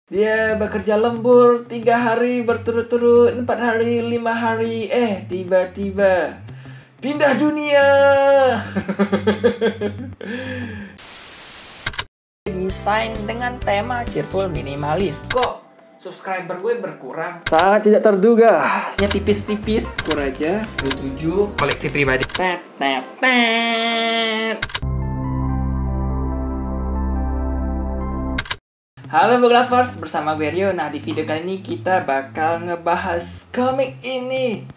Dia bekerja lembur 3 hari berturut-turut, 4 hari, 5 hari, tiba-tiba pindah dunia. Desain dengan tema cheerful minimalis. Kok subscriber gue berkurang? Sangat tidak terduga. Nya tipis-tipis, kur aja 27 koleksi pribadi. Tet, tet, tet. Halo book lovers, bersama gue Rio. Nah, di video kali ini kita bakal ngebahas komik ini.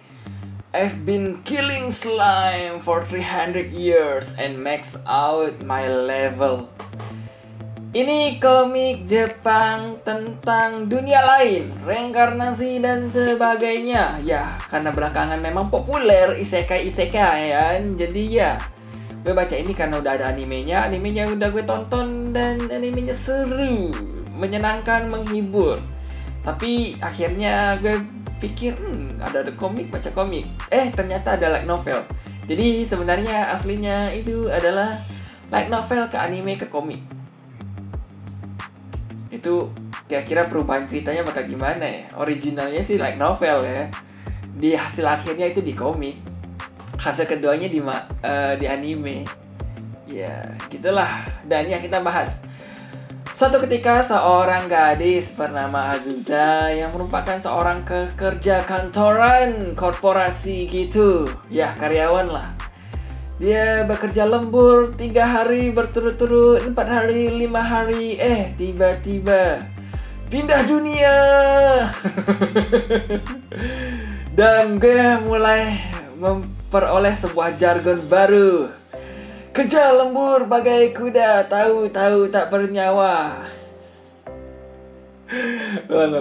I've been killing slime for 300 years and max out my level. Ini komik Jepang tentang dunia lain, reinkarnasi dan sebagainya. Ya, karena belakangan memang populer isekai-isekai ya. Jadi ya, gue baca ini karena udah ada animenya. Animenya udah gue tonton dan animenya seru, menyenangkan, menghibur. Tapi akhirnya gue pikir ada komik, baca komik. Ternyata ada light novel. Jadi sebenarnya aslinya itu adalah light novel ke anime ke komik. Itu kira-kira perubahan ceritanya bakal gimana ya? Originalnya sih light novel ya. Di hasil akhirnya itu di komik. Hasil keduanya di anime. Ya, gitulah. Dan ya kita bahas. Suatu ketika seorang gadis bernama Azusa yang merupakan seorang pekerja kantoran korporasi gitu. Ya, karyawan lah. Dia bekerja lembur 3 hari berturut-turut, 4 hari, 5 hari, tiba-tiba pindah dunia. Dan gue mulai memperoleh sebuah jargon baru. Kerja lembur bagai kuda, tahu-tahu tak bernyawa. Ulang.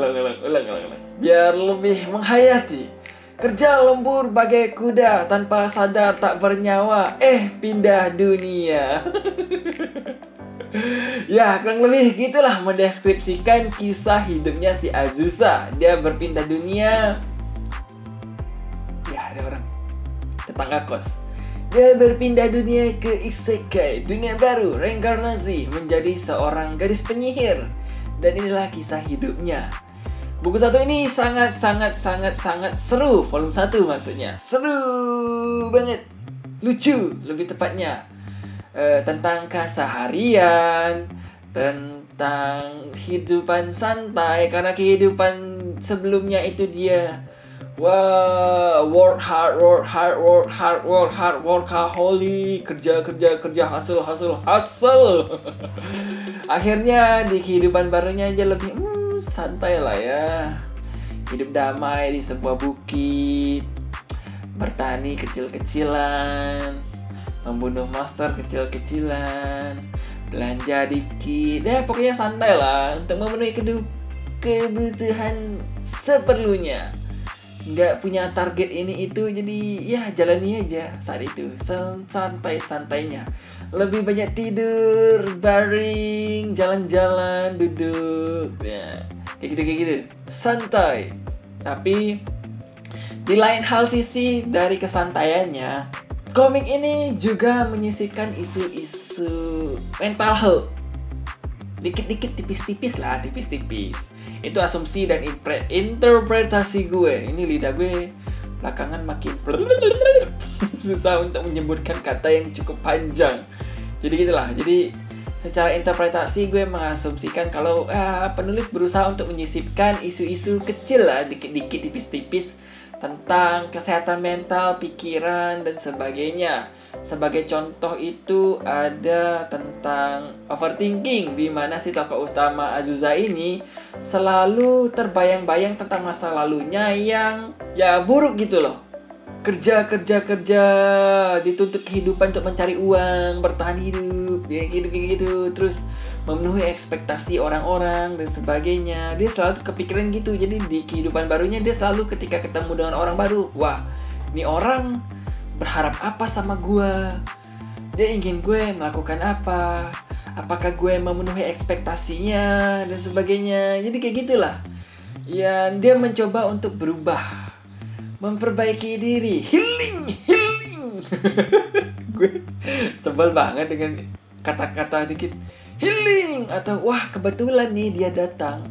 Biar lebih menghayati. Kerja lembur bagai kuda, tanpa sadar tak bernyawa, pindah dunia. Ya, kurang lebih gitulah mendeskripsikan kisah hidupnya si Azusa. Dia berpindah dunia. Ya, ada orang tetangga kos. Dia berpindah dunia ke isekai, dunia baru, reinkarnasi menjadi seorang gadis penyihir. Dan inilah kisah hidupnya. Buku satu ini sangat seru. Volume 1 maksudnya. Seru banget. Lucu lebih tepatnya. Tentang keseharian, tentang kehidupan santai. Karena kehidupan sebelumnya itu dia work hard, workaholic, kerja, hustle. Akhirnya di kehidupan barunya aja lebih santai lah ya. Hidup damai di sebuah bukit, bertani kecil-kecilan, membunuh monster kecil-kecilan, belanja dikit. Pokoknya santai lah untuk memenuhi kebutuhan seperlunya. Nggak punya target ini itu, jadi ya jalani aja saat itu santai-santainya. Lebih banyak tidur, baring, jalan-jalan, duduk, ya kayak gitu, santai. Tapi di lain hal sisi dari kesantaiannya, komik ini juga menyisipkan isu-isu mental health. Dikit-dikit, tipis-tipis. Itu asumsi dan interpretasi gue. Ini lidah gue belakangan makin susah untuk menyebutkan kata yang cukup panjang. Jadi gitulah. Jadi secara interpretasi gue mengasumsikan kalau penulis berusaha untuk menyisipkan isu-isu kecil lah, dikit-dikit, tipis-tipis, tentang kesehatan mental, pikiran, dan sebagainya. Sebagai contoh itu ada tentang overthinking, di mana si tokoh utama Azusa ini selalu terbayang-bayang tentang masa lalunya yang ya buruk gitu loh. Kerja, dituntut kehidupan untuk mencari uang, bertahan hidup, ya gitu. Terus memenuhi ekspektasi orang-orang dan sebagainya. Dia selalu kepikiran gitu. Jadi di kehidupan barunya dia selalu ketika ketemu dengan orang baru, wah, ini orang berharap apa sama gue? Dia ingin gue melakukan apa? Apakah gue memenuhi ekspektasinya dan sebagainya. Jadi kayak gitulah. Ya, dia mencoba untuk berubah, memperbaiki diri, healing. Gue sebel banget dengan kata-kata dikit healing, atau wah kebetulan nih dia datang.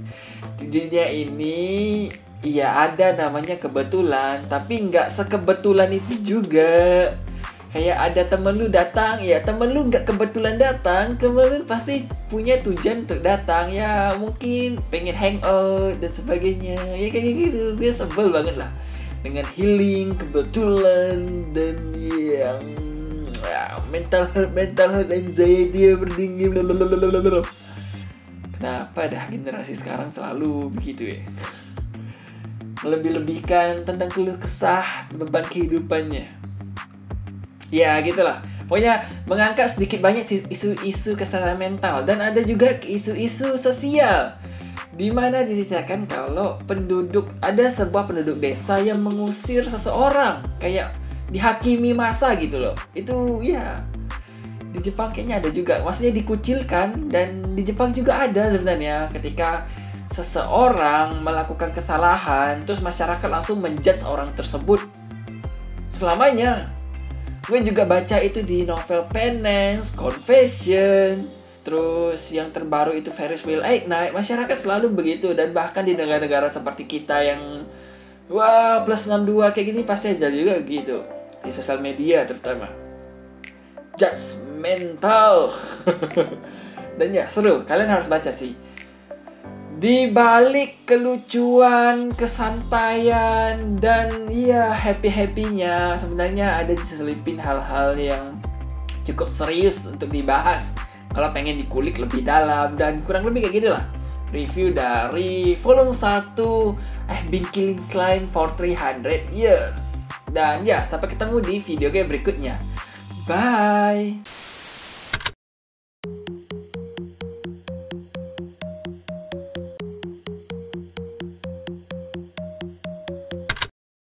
Di dunia ini ya ada namanya kebetulan, tapi nggak sekebetulan itu juga. Kayak ada temen lu datang, ya temen lu nggak kebetulan datang, temen lu pasti punya tujuan untuk datang. Ya mungkin pengen hangout dan sebagainya. Ya kayak gitu, gue sebel banget lah dengan healing kebetulan dan yang mental health anxiety overthinking. Kenapa dah generasi sekarang selalu begitu ya? Melebih-lebihkan tentang keluh kesah beban kehidupannya. Ya gitulah. Pokoknya mengangkat sedikit banyak isu-isu kesehatan mental. Dan ada juga isu-isu sosial, di mana diceritakan kalau ada sebuah penduduk desa yang mengusir seseorang, kayak dihakimi masa gitu loh. Itu ya di Jepang kayaknya ada juga. Maksudnya dikucilkan. Dan di Jepang juga ada sebenarnya, ketika seseorang melakukan kesalahan terus masyarakat langsung menjudge orang tersebut selamanya. Gue juga baca itu di novel Penance, Confession, terus yang terbaru itu Ferris Wheel Ignite. Masyarakat selalu begitu, dan bahkan di negara-negara seperti kita yang wah plus 62 kayak gini pasti ada juga gitu di sosial media terutama. Judgmental. Dan ya seru, kalian harus baca sih. Di balik kelucuan, kesantaian, dan ya happy-happynya, sebenarnya ada diselipin hal-hal yang cukup serius untuk dibahas kalau pengen dikulik lebih dalam. Dan kurang lebih kayak gini lah review dari volume 1 I've been killing slime for 300 years. Dan ya, sampai ketemu di video game berikutnya. Bye.